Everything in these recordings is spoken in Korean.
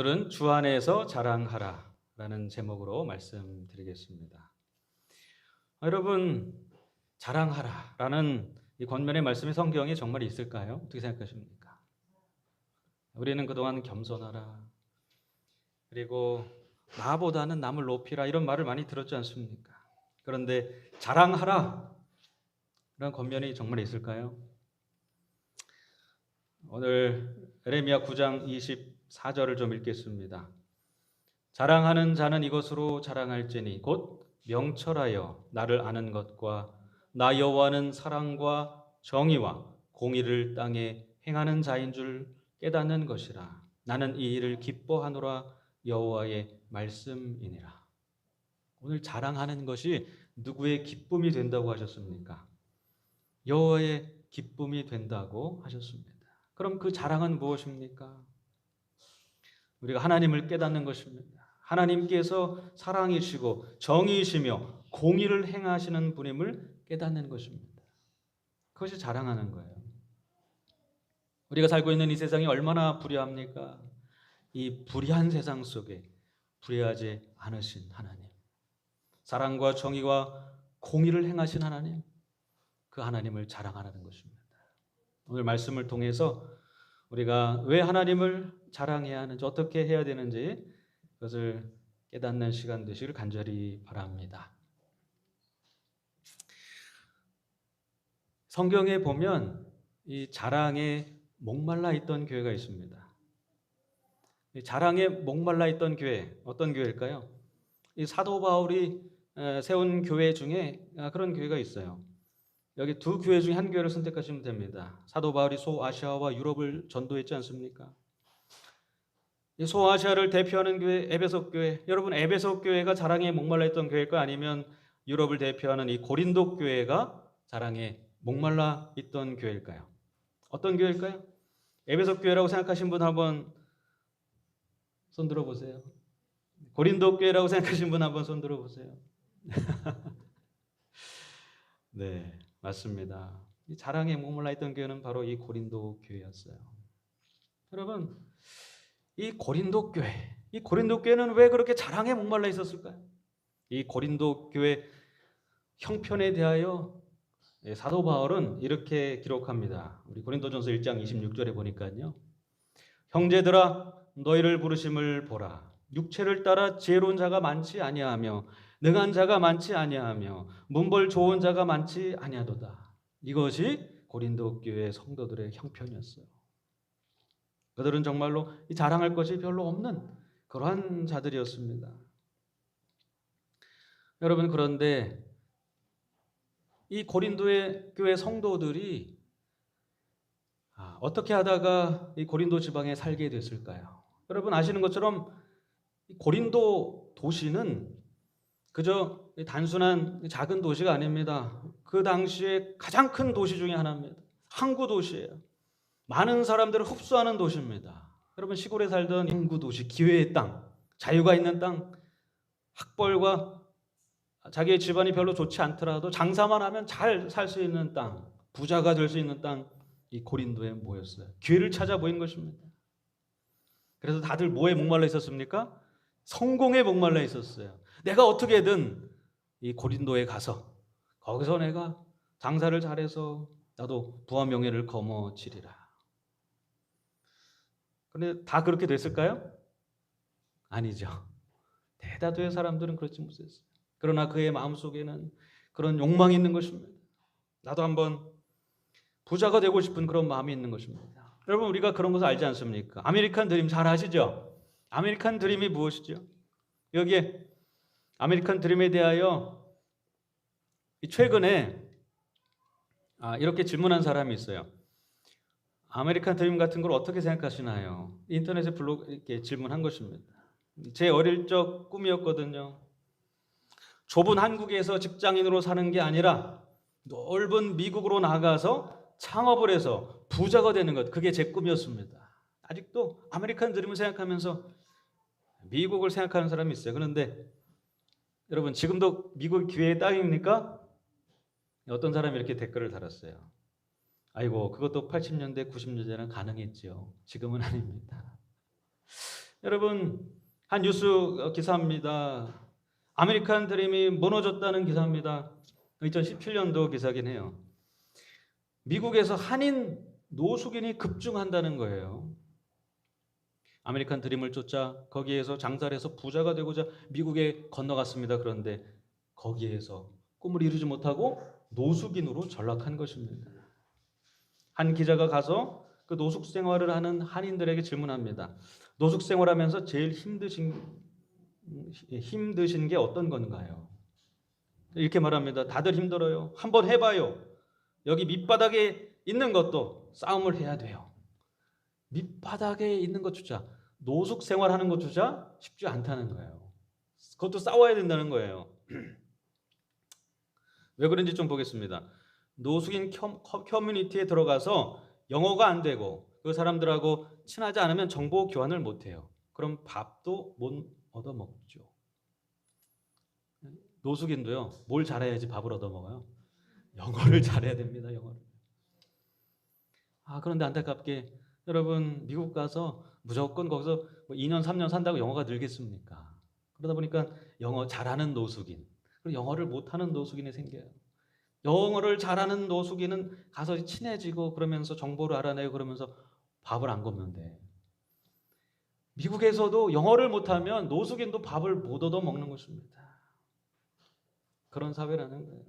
오늘은 주 안에서 자랑하라라는 제목으로 말씀드리겠습니다. 여러분, 자랑하라라는 이 권면의 말씀이 성경에 정말 있을까요? 어떻게 생각하십니까? 우리는 그동안 겸손하라, 그리고 나보다는 남을 높이라 이런 말을 많이 들었지 않습니까? 그런데 자랑하라 이런 권면이 정말 있을까요? 오늘 에레미야 9장 24절을 좀 읽겠습니다. 자랑하는 자는 이것으로 자랑할지니 곧 명철하여 나를 아는 것과 나 여호와는 사랑과 정의와 공의를 땅에 행하는 자인 줄 깨닫는 것이라. 나는 이 일을 기뻐하노라. 여호와의 말씀이니라. 오늘 자랑하는 것이 누구의 기쁨이 된다고 하셨습니까? 여호와의 기쁨이 된다고 하셨습니다. 그럼 그 자랑은 무엇입니까? 우리가 하나님을 깨닫는 것입니다. 하나님께서 사랑이시고 정의이시며 공의를 행하시는 분임을 깨닫는 것입니다. 그것이 자랑하는 거예요. 우리가 살고 있는 이 세상이 얼마나 불의합니까? 이 불의한 세상 속에 불의하지 않으신 하나님, 사랑과 정의와 공의를 행하신 하나님, 그 하나님을 자랑하는 것입니다. 오늘 말씀을 통해서 우리가 왜 하나님을 자랑해야 하는지, 어떻게 해야 되는지 그것을 깨닫는 시간 되시길 간절히 바랍니다. 성경에 보면 이 자랑에 목말라 있던 교회가 있습니다. 이 자랑에 목말라 있던 교회, 어떤 교회일까요? 이 사도 바울이 세운 교회 중에 그런 교회가 있어요. 여기 두 교회 중에 한 교회를 선택하시면 됩니다. 사도 바울이 소아시아와 유럽을 전도했지 않습니까? 이 소아시아를 대표하는 교회 에베소 교회, 여러분 에베소 교회가 자랑에 목말라 있던 교회일까요? 아니면 유럽을 대표하는 이 고린도 교회가 자랑에 목말라 있던 교회일까요? 어떤 교회일까요? 에베소 교회라고 생각하신 분 한번 손 들어보세요. 고린도 교회라고 생각하신 분 한번 손 들어보세요. 네, 맞습니다. 이 자랑에 목말라 있던 교회는 바로 이 고린도 교회였어요. 여러분, 이 고린도 교회는 왜 그렇게 자랑에 목말라 있었을까요? 이 고린도 교회 형편에 대하여 사도 바울은 이렇게 기록합니다. 우리 고린도전서 1장 26절에 보니까요. 형제들아 너희를 부르심을 보라. 육체를 따라 지혜로운 자가 많지 아니하며 능한 자가 많지 아니하며 문벌 좋은 자가 많지 아니하도다. 이것이 고린도 교회 성도들의 형편이었어요. 그들은 정말로 자랑할 것이 별로 없는 그러한 자들이었습니다. 여러분, 그런데 이 고린도의 교회 성도들이 어떻게 하다가 이 고린도 지방에 살게 됐을까요? 여러분 아시는 것처럼 고린도 도시는 그저 단순한 작은 도시가 아닙니다. 그 당시에 가장 큰 도시 중에 하나입니다. 항구 도시예요. 많은 사람들을 흡수하는 도시입니다. 여러분 시골에 살던 항구 도시, 기회의 땅, 자유가 있는 땅, 학벌과 자기의 집안이 별로 좋지 않더라도 장사만 하면 잘 살 수 있는 땅, 부자가 될 수 있는 땅, 이 고린도에 모였어요. 기회를 찾아 모인 것입니다. 그래서 다들 뭐에 목말라 있었습니까? 성공에 목말라 있었어요. 내가 어떻게든 이 고린도에 가서 거기서 내가 장사를 잘해서 나도 부와 명예를 거머쥐리라. 그런데 다 그렇게 됐을까요? 아니죠. 대다수의 사람들은 그렇지 못했어요. 그러나 그의 마음속에는 그런 욕망이 있는 것입니다. 나도 한번 부자가 되고 싶은 그런 마음이 있는 것입니다. 여러분 우리가 그런 것을 알지 않습니까? 아메리칸 드림 잘 아시죠? 아메리칸 드림이 무엇이죠? 여기에 아메리칸 드림에 대하여 최근에 이렇게 질문한 사람이 있어요. 아메리칸 드림 같은 걸 어떻게 생각하시나요? 인터넷에 블로그 이렇게 질문한 것입니다. 제 어릴 적 꿈이었거든요. 좁은 한국에서 직장인으로 사는 게 아니라 넓은 미국으로 나가서 창업을 해서 부자가 되는 것, 그게 제 꿈이었습니다. 아직도 아메리칸 드림을 생각하면서 미국을 생각하는 사람이 있어요. 그런데 여러분 지금도 미국 기회의 땅입니까? 어떤 사람이 이렇게 댓글을 달았어요. 아이고 그것도 80년대 90년대는 가능했죠. 지금은 아닙니다. 여러분, 한 뉴스 기사입니다. 아메리칸 드림이 무너졌다는 기사입니다. 2017년도 기사긴 해요. 미국에서 한인 노숙인이 급증한다는 거예요. 아메리칸 드림을 쫓아 거기에서 장사를 해서 부자가 되고자 미국에 건너갔습니다. 그런데 거기에서 꿈을 이루지 못하고 노숙인으로 전락한 것입니다. 한 기자가 가서 그 노숙 생활을 하는 한인들에게 질문합니다. 노숙 생활하면서 제일 힘드신 게 어떤 건가요? 이렇게 말합니다. 다들 힘들어요. 한번 해봐요. 여기 밑바닥에 있는 것도 싸움을 해야 돼요. 밑바닥에 있는 것조차, 노숙 생활하는 것조차 쉽지 않다는 거예요. 그것도 싸워야 된다는 거예요. 왜 그런지 좀 보겠습니다. 노숙인 커뮤니티에 들어가서 영어가 안 되고 그 사람들하고 친하지 않으면 정보 교환을 못 해요. 그럼 밥도 못 얻어 먹죠. 노숙인도요, 뭘 잘해야지 밥을 얻어 먹어요? 영어를 잘해야 됩니다. 영어를. 그런데 안타깝게 여러분, 미국 가서 무조건 거기서 2년 3년 산다고 영어가 늘겠습니까? 그러다 보니까 영어 잘하는 노숙인, 그리고 영어를 못하는 노숙인이 생겨요. 영어를 잘하는 노숙인은 가서 친해지고 그러면서 정보를 알아내고 그러면서 밥을 안 굶는데, 미국에서도 영어를 못하면 노숙인도 밥을 못 얻어 먹는 것입니다. 그런 사회라는 거예요.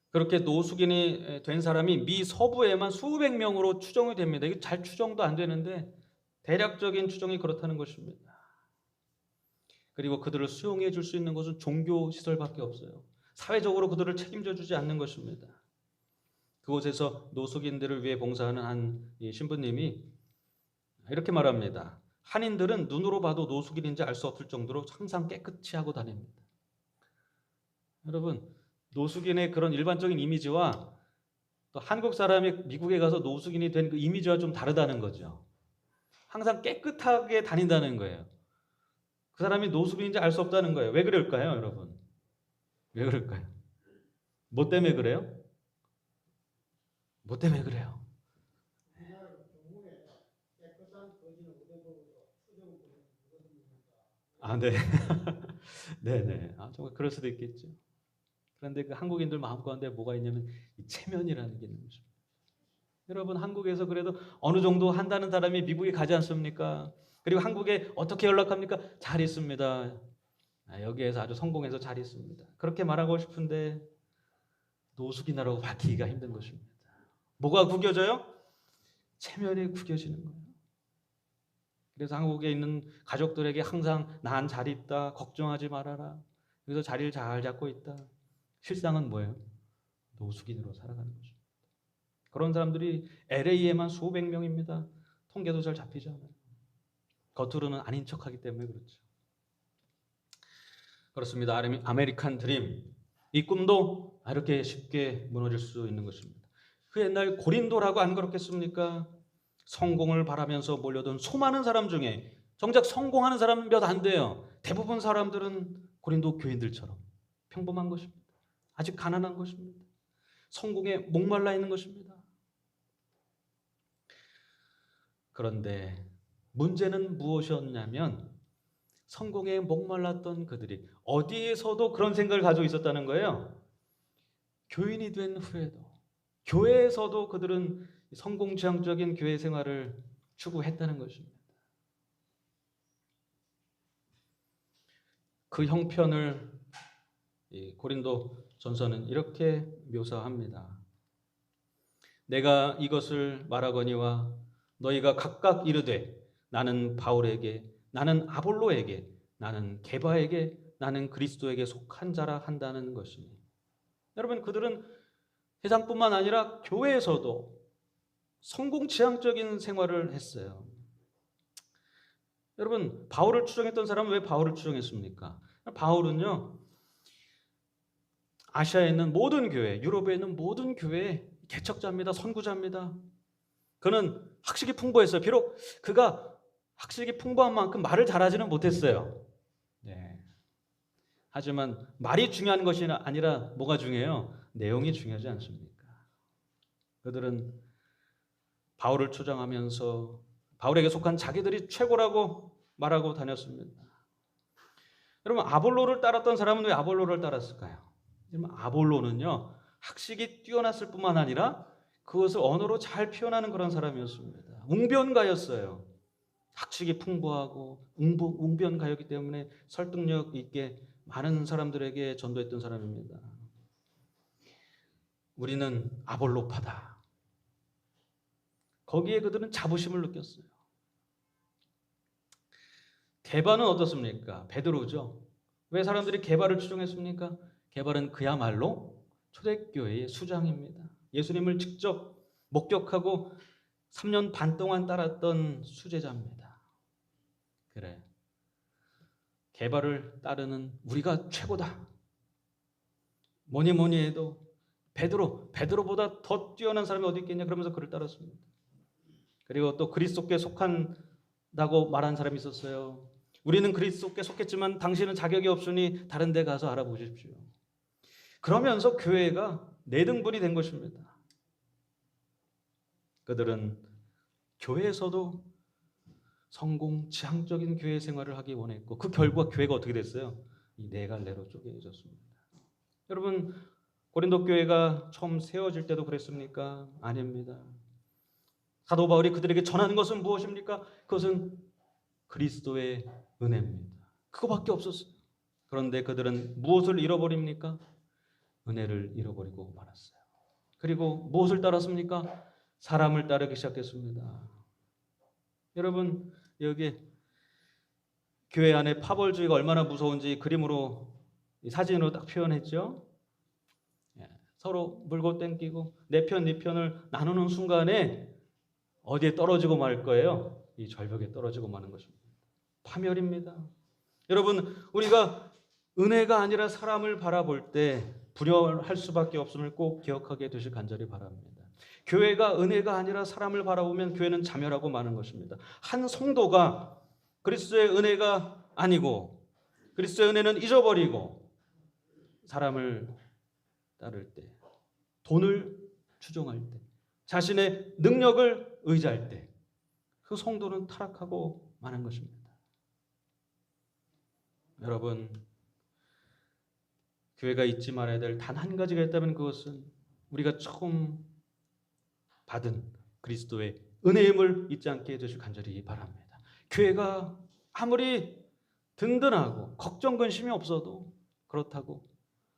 그렇게 노숙인이 된 사람이 미 서부에만 수백 명으로 추정이 됩니다. 이게 잘 추정도 안 되는데 대략적인 추정이 그렇다는 것입니다. 그리고 그들을 수용해 줄 수 있는 것은 종교 시설밖에 없어요. 사회적으로 그들을 책임져 주지 않는 것입니다. 그곳에서 노숙인들을 위해 봉사하는 한 신부님이 이렇게 말합니다. 한인들은 눈으로 봐도 노숙인인지 알 수 없을 정도로 항상 깨끗이 하고 다닙니다. 여러분, 노숙인의 그런 일반적인 이미지와 또 한국 사람이 미국에 가서 노숙인이 된 그 이미지와 좀 다르다는 거죠. 항상 깨끗하게 다닌다는 거예요. 그 사람이 노숙인인지 알 수 없다는 거예요. 왜 그럴까요, 여러분? 왜 그럴까요? 뭐 때문에 그래요? 뭐 때문에 그래요? 네. 네네. 정말 그럴 수도 있겠죠. 그런데 그 한국인들 마음 가운데 뭐가 있냐면 이 체면이라는 게 있는 것입니다. 여러분, 한국에서 그래도 어느 정도 한다는 사람이 미국에 가지 않습니까? 그리고 한국에 어떻게 연락합니까? 잘 있습니다. 여기에서 아주 성공해서 잘 있습니다. 그렇게 말하고 싶은데 노숙인이라고 밝히기가 힘든 것입니다. 뭐가 구겨져요? 체면이 구겨지는 거예요. 그래서 한국에 있는 가족들에게 항상 난 잘 있다, 걱정하지 말아라, 그래서 자리를 잘 잡고 있다. 실상은 뭐예요? 노숙인으로 살아가는 거죠. 그런 사람들이 LA에만 수백 명입니다. 통계도 잘 잡히지 않아요. 겉으로는 아닌 척하기 때문에 그렇죠. 그렇습니다. 아메리칸 드림, 이 꿈도 이렇게 쉽게 무너질 수 있는 것입니다. 그 옛날 고린도라고 안 그렇겠습니까? 성공을 바라면서 몰려든 수많은 사람 중에 정작 성공하는 사람은 몇 안 돼요. 대부분 사람들은 고린도 교인들처럼 평범한 것입니다. 아직 가난한 것입니다. 성공에 목말라 있는 것입니다. 그런데 문제는 무엇이었냐면 성공에 목말랐던 그들이 어디에서도 그런 생각을 가지고 있었다는 거예요. 교인이 된 후에도, 교회에서도 그들은 성공지향적인 교회 생활을 추구했다는 것입니다. 그 형편을 고린도 전서는 이렇게 묘사합니다. 내가 이것을 말하거니와 너희가 각각 이르되 나는 바울에게, 나는 아볼로에게, 나는 게바에게, 나는 그리스도에게 속한 자라 한다는 것이니. 여러분, 그들은 세상뿐만 아니라 교회에서도 성공지향적인 생활을 했어요. 여러분, 바울을 추종했던 사람은 왜 바울을 추종했습니까? 바울은요, 아시아에 있는 모든 교회, 유럽에 있는 모든 교회의 개척자입니다. 선구자입니다. 그는 학식이 풍부했어요. 비록 그가 학식이 풍부한 만큼 말을 잘하지는 못했어요. 네. 하지만 말이 중요한 것이 아니라 뭐가 중요해요? 내용이 중요하지 않습니까? 그들은 바울을 추종하면서 바울에게 속한 자기들이 최고라고 말하고 다녔습니다. 여러분, 아볼로를 따랐던 사람은 왜 아볼로를 따랐을까요? 여러분, 아볼로는요, 학식이 뛰어났을 뿐만 아니라 그것을 언어로 잘 표현하는 그런 사람이었습니다. 웅변가였어요. 학식이 풍부하고 웅변가였기 때문에 설득력 있게 많은 사람들에게 전도했던 사람입니다. 우리는 아볼로파다. 거기에 그들은 자부심을 느꼈어요. 게바는 어떻습니까? 베드로죠. 왜 사람들이 게바를 추종했습니까? 게바는 그야말로 초대교회의 수장입니다. 예수님을 직접 목격하고 3년 반 동안 따랐던 수제자입니다. 그래, 게바를 따르는 우리가 최고다. 뭐니 해도 베드로보다 더 뛰어난 사람이 어디 있겠냐 그러면서 그를 따랐습니다. 그리고 또 그리스도께 속한다고 말한 사람이 있었어요. 우리는 그리스도께 속했지만 당신은 자격이 없으니 다른 데 가서 알아보십시오. 그러면서 교회가 내등분이 된 것입니다. 그들은 교회에서도 성공, 지향적인 교회 생활을 하기 원했고 그 결과 교회가 어떻게 됐어요? 이 네 갈래로 쪼개졌습니다. 여러분, 고린도 교회가 처음 세워질 때도 그랬습니까? 아닙니다. 사도 바울이 그들에게 전하는 것은 무엇입니까? 그것은 그리스도의 은혜입니다. 그거밖에 없었어요. 그런데 그들은 무엇을 잃어버립니까? 은혜를 잃어버리고 말았어요. 그리고 무엇을 따랐습니까? 사람을 따르기 시작했습니다. 여러분, 여기 교회 안에 파벌주의가 얼마나 무서운지 그림으로, 사진으로 딱 표현했죠. 서로 물고 땡기고 내 편, 네 편을 나누는 순간에 어디에 떨어지고 말 거예요? 이 절벽에 떨어지고 마는 것입니다. 파멸입니다. 여러분, 우리가 은혜가 아니라 사람을 바라볼 때 불효할 수밖에 없음을 꼭 기억하게 되실 간절히 바랍니다. 교회가 은혜가 아니라 사람을 바라보면 교회는 자멸하고 마는 것입니다. 한 성도가 그리스도의 은혜가 아니고 그리스도의 은혜는 잊어버리고 사람을 따를 때, 돈을 추종할 때, 자신의 능력을 의지할 때 그 성도는 타락하고 마는 것입니다. 여러분, 교회가 잊지 말아야 될 단 한 가지가 있다면 그것은 우리가 처음 받은 그리스도의 은혜임을 잊지 않게 해주실 간절히 바랍니다. 교회가 아무리 든든하고 걱정 근심이 없어도 그렇다고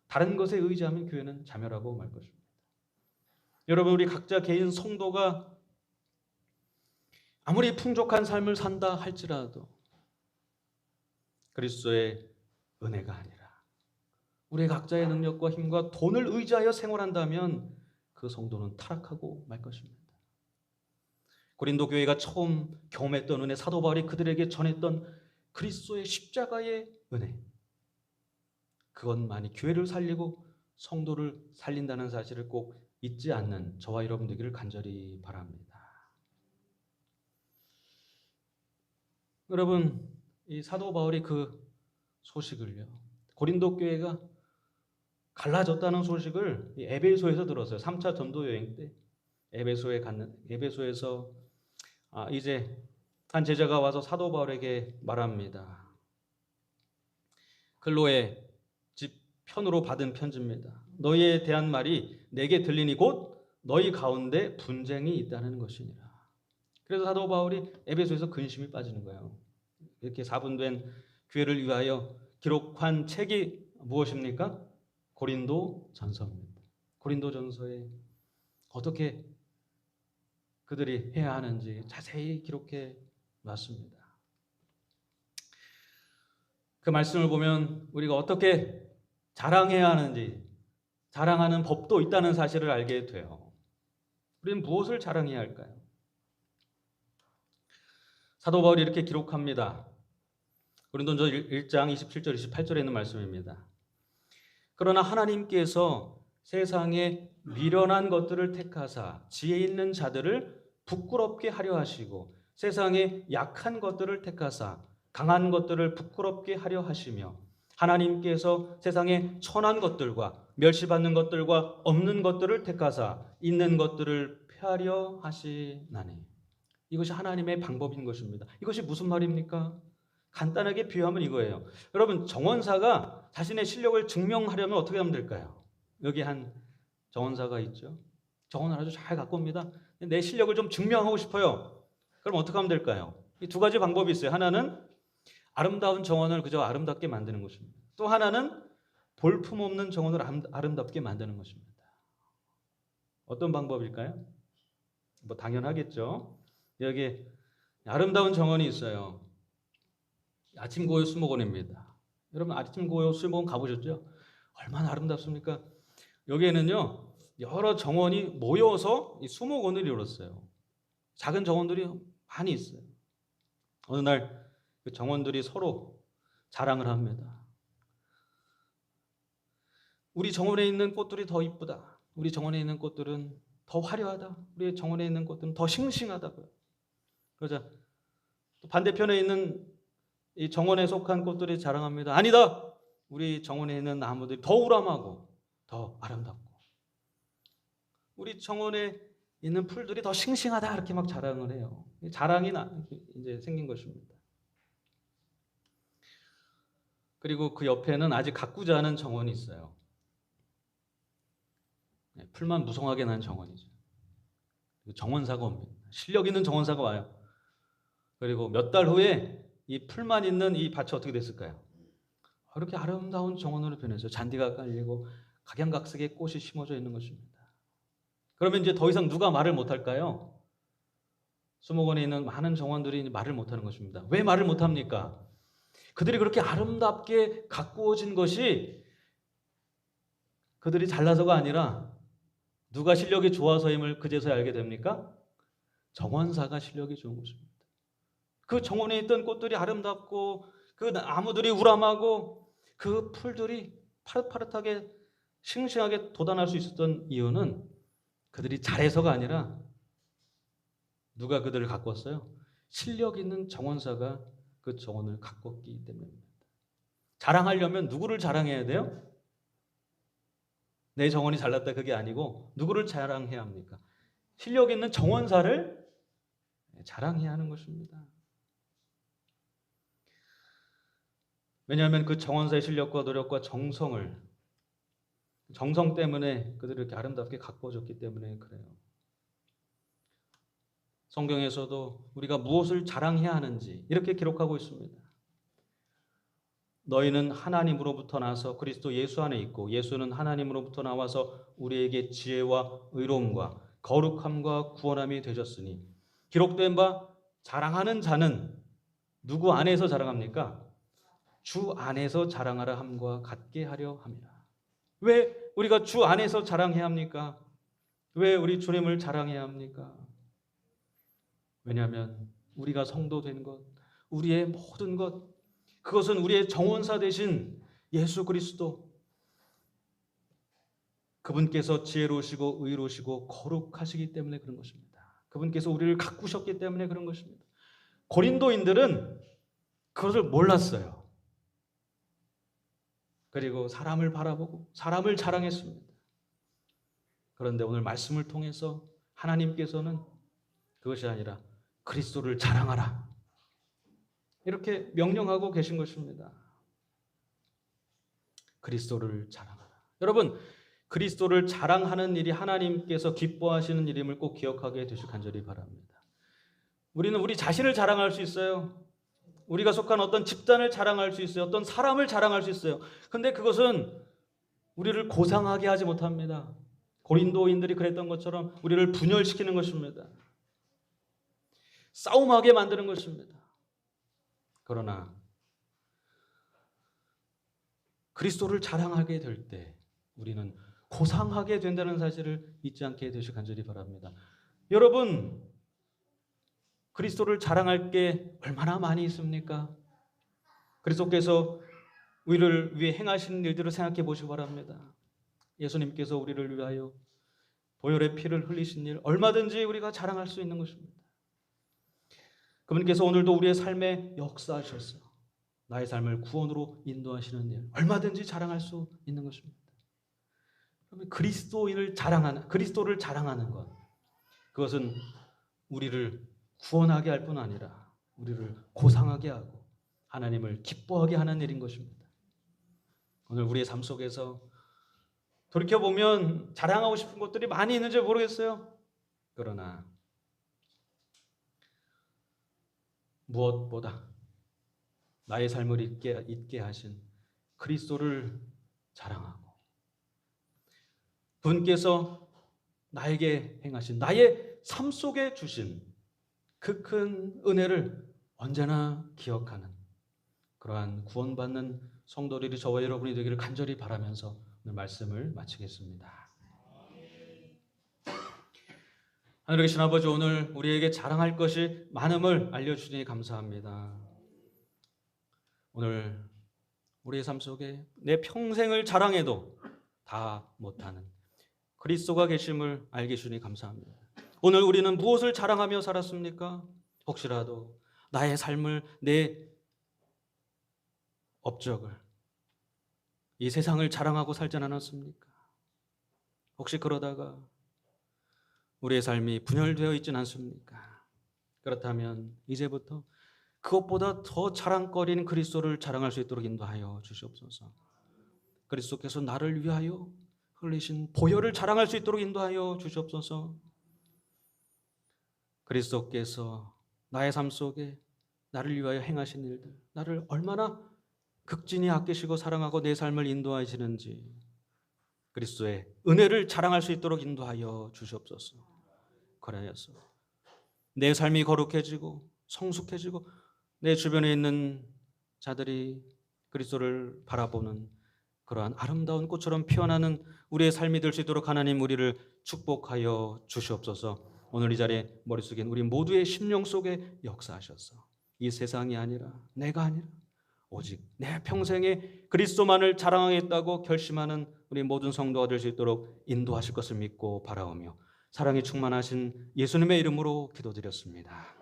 다른 것에 의지하면 교회는 자멸하고 말 것입니다. 여러분, 우리 각자 개인 성도가 아무리 풍족한 삶을 산다 할지라도 그리스도의 은혜가 아니라 우리 각자의 능력과 힘과 돈을 의지하여 생활한다면 그 성도는 타락하고 말 것입니다. 고린도 교회가 처음 경험했던 은혜, 사도 바울이 그들에게 전했던 그리스도의 십자가의 은혜, 그것만이 교회를 살리고 성도를 살린다는 사실을 꼭 잊지 않는 저와 여러분 되기를 간절히 바랍니다. 여러분, 이 사도 바울이 그 소식을요, 고린도 교회가 갈라졌다는 소식을 에베소에서 들었어요. 3차 전도 여행 때 에베소에서 이제 한 제자가 와서 사도 바울에게 말합니다. 클로에 집 편으로 받은 편지입니다. 너희에 대한 말이 내게 들리니 곧 너희 가운데 분쟁이 있다는 것이니라. 그래서 사도 바울이 에베소에서 근심이 빠지는 거예요. 이렇게 4분된 교회를 위하여 기록한 책이 무엇입니까? 고린도 전서입니다. 고린도 전서에 어떻게 그들이 해야 하는지 자세히 기록해 놨습니다. 그 말씀을 보면 우리가 어떻게 자랑해야 하는지, 자랑하는 법도 있다는 사실을 알게 돼요. 우리는 무엇을 자랑해야 할까요? 사도 바울이 이렇게 기록합니다. 고린도전서 1장 27절 28절에 있는 말씀입니다. 그러나 하나님께서 세상에 미련한 것들을 택하사 지혜 있는 자들을 부끄럽게 하려 하시고 세상에 약한 것들을 택하사 강한 것들을 부끄럽게 하려 하시며 하나님께서 세상에 천한 것들과 멸시받는 것들과 없는 것들을 택하사 있는 것들을 폐하려 하시나니. 이것이 하나님의 방법인 것입니다. 이것이 무슨 말입니까? 간단하게 비유하면 이거예요. 여러분, 정원사가 자신의 실력을 증명하려면 어떻게 하면 될까요? 여기 한 정원사가 있죠. 정원을 아주 잘 갖고 옵니다. 내 실력을 좀 증명하고 싶어요. 그럼 어떻게 하면 될까요? 이 두 가지 방법이 있어요. 하나는 아름다운 정원을 그저 아름답게 만드는 것입니다. 또 하나는 볼품없는 정원을 아름답게 만드는 것입니다. 어떤 방법일까요? 뭐 당연하겠죠. 여기 아름다운 정원이 있어요. 아침고요 수목원입니다. 여러분, 아침고요 수목원 가보셨죠? 얼마나 아름답습니까? 여기에는요 여러 정원이 모여서 이 수목원을 이뤘어요. 작은 정원들이 많이 있어요. 어느 날 그 정원들이 서로 자랑을 합니다. 우리 정원에 있는 꽃들이 더 이쁘다. 우리 정원에 있는 꽃들은 더 화려하다. 우리 정원에 있는 꽃들은 더 싱싱하다고요. 그러자 또 반대편에 있는 이 정원에 속한 꽃들이 자랑합니다. 아니다. 우리 정원에 있는 나무들이 더 우람하고 더 아름답고 우리 정원에 있는 풀들이 더 싱싱하다. 이렇게 막 자랑을 해요. 자랑이 이제 생긴 것입니다. 그리고 그 옆에는 아직 가꾸지 않은 정원이 있어요. 풀만 무성하게 난 정원이죠. 정원사가 옵니다. 실력 있는 정원사가 와요. 그리고 몇 달 후에 이 풀만 있는 이 밭이 어떻게 됐을까요? 이렇게 아름다운 정원으로 변해서 잔디가 깔리고 각양각색의 꽃이 심어져 있는 것입니다. 그러면 이제 더 이상 누가 말을 못할까요? 수목원에 있는 많은 정원들이 말을 못하는 것입니다. 왜 말을 못합니까? 그들이 그렇게 아름답게 가꾸어진 것이 그들이 잘나서가 아니라 누가 실력이 좋아서임을 그제서야 알게 됩니까? 정원사가 실력이 좋은 것입니다. 그 정원에 있던 꽃들이 아름답고 그 나무들이 우람하고 그 풀들이 파릇파릇하게 싱싱하게 돋아날 수 있었던 이유는 그들이 잘해서가 아니라 누가 그들을 가꿨어요? 실력 있는 정원사가 그 정원을 가꿨기 때문입니다. 자랑하려면 누구를 자랑해야 돼요? 내 정원이 잘났다 그게 아니고 누구를 자랑해야 합니까? 실력 있는 정원사를 자랑해야 하는 것입니다. 왜냐하면 그 정원사의 실력과 노력과 정성 때문에 그들이 이렇게 아름답게 가꾸어졌기 때문에 그래요. 성경에서도 우리가 무엇을 자랑해야 하는지 이렇게 기록하고 있습니다. 너희는 하나님으로부터 나서 그리스도 예수 안에 있고 예수는 하나님으로부터 나와서 우리에게 지혜와 의로움과 거룩함과 구원함이 되셨으니 기록된 바 자랑하는 자는 누구 안에서 자랑합니까? 주 안에서 자랑하라 함과 같게 하려 함이라. 왜 우리가 주 안에서 자랑해야 합니까? 왜 우리 주님을 자랑해야 합니까? 왜냐하면 우리가 성도 된 것, 우리의 모든 것, 그것은 우리의 정원사 되신 예수 그리스도, 그분께서 지혜로우시고 의로우시고 거룩하시기 때문에 그런 것입니다. 그분께서 우리를 가꾸셨기 때문에 그런 것입니다. 고린도인들은 그것을 몰랐어요. 그리고 사람을 바라보고 사람을 자랑했습니다. 그런데 오늘 말씀을 통해서 하나님께서는 그것이 아니라 그리스도를 자랑하라 이렇게 명령하고 계신 것입니다. 그리스도를 자랑하라. 여러분, 그리스도를 자랑하는 일이 하나님께서 기뻐하시는 일임을 꼭 기억하게 되시길 간절히 바랍니다. 우리는 우리 자신을 자랑할 수 있어요. 우리가 속한 어떤 집단을 자랑할 수 있어요. 어떤 사람을 자랑할 수 있어요. 그런데 그것은 우리를 고상하게 하지 못합니다. 고린도인들이 그랬던 것처럼 우리를 분열시키는 것입니다. 싸움하게 만드는 것입니다. 그러나 그리스도를 자랑하게 될 때 우리는 고상하게 된다는 사실을 잊지 않게 되시길 간절히 바랍니다. 여러분, 그리스도를 자랑할 게 얼마나 많이 있습니까? 그리스도께서 우리를 위해 행하신 일들을 생각해 보시기 바랍니다. 예수님께서 우리를 위하여 보혈의 피를 흘리신 일 얼마든지 우리가 자랑할 수 있는 것입니다. 그분께서 오늘도 우리의 삶에 역사하셨어요. 나의 삶을 구원으로 인도하시는 일 얼마든지 자랑할 수 있는 것입니다. 그리스도를 자랑하는 것, 그것은 우리를 구원하게 할 뿐 아니라 우리를 고상하게 하고 하나님을 기뻐하게 하는 일인 것입니다. 오늘 우리의 삶 속에서 돌이켜보면 자랑하고 싶은 것들이 많이 있는지 모르겠어요. 그러나 무엇보다 나의 삶을 잊게 하신 그리스도를 자랑하고 분께서 나에게 행하신 나의 삶 속에 주신 그 큰 은혜를 언제나 기억하는 그러한 구원받는 성도들이 저와 여러분이 되기를 간절히 바라면서 오늘 말씀을 마치겠습니다. 하늘에 계신 아버지, 오늘 우리에게 자랑할 것이 많음을 알려주시니 감사합니다. 오늘 우리의 삶 속에 내 평생을 자랑해도 다 못하는 그리스도가 계심을 알게 해주니 감사합니다. 오늘 우리는 무엇을 자랑하며 살았습니까? 혹시라도 나의 삶을, 내 업적을, 이 세상을 자랑하고 살지 않았습니까? 혹시 그러다가 우리의 삶이 분열되어 있지는 않습니까? 그렇다면 이제부터 그것보다 더 자랑거리인 그리스도를 자랑할 수 있도록 인도하여 주시옵소서. 그리스도께서 나를 위하여 흘리신 보혈을 자랑할 수 있도록 인도하여 주시옵소서. 그리스도께서 나의 삶 속에 나를 위하여 행하신 일들, 나를 얼마나 극진히 아끼시고 사랑하고 내 삶을 인도하시는지 그리스도의 은혜를 자랑할 수 있도록 인도하여 주시옵소서. 그래서 내 삶이 거룩해지고 성숙해지고 내 주변에 있는 자들이 그리스도를 바라보는 그러한 아름다운 꽃처럼 피어나는 우리의 삶이 될 수 있도록 하나님 우리를 축복하여 주시옵소서. 오늘 이 자리에 머릿속에 우리 모두의 심령 속에 역사하셔서 이 세상이 아니라 내가 아니라 오직 내 평생에 그리스도만을 자랑하겠다고 결심하는 우리 모든 성도가 될 수 있도록 인도하실 것을 믿고 바라오며 사랑이 충만하신 예수님의 이름으로 기도드렸습니다.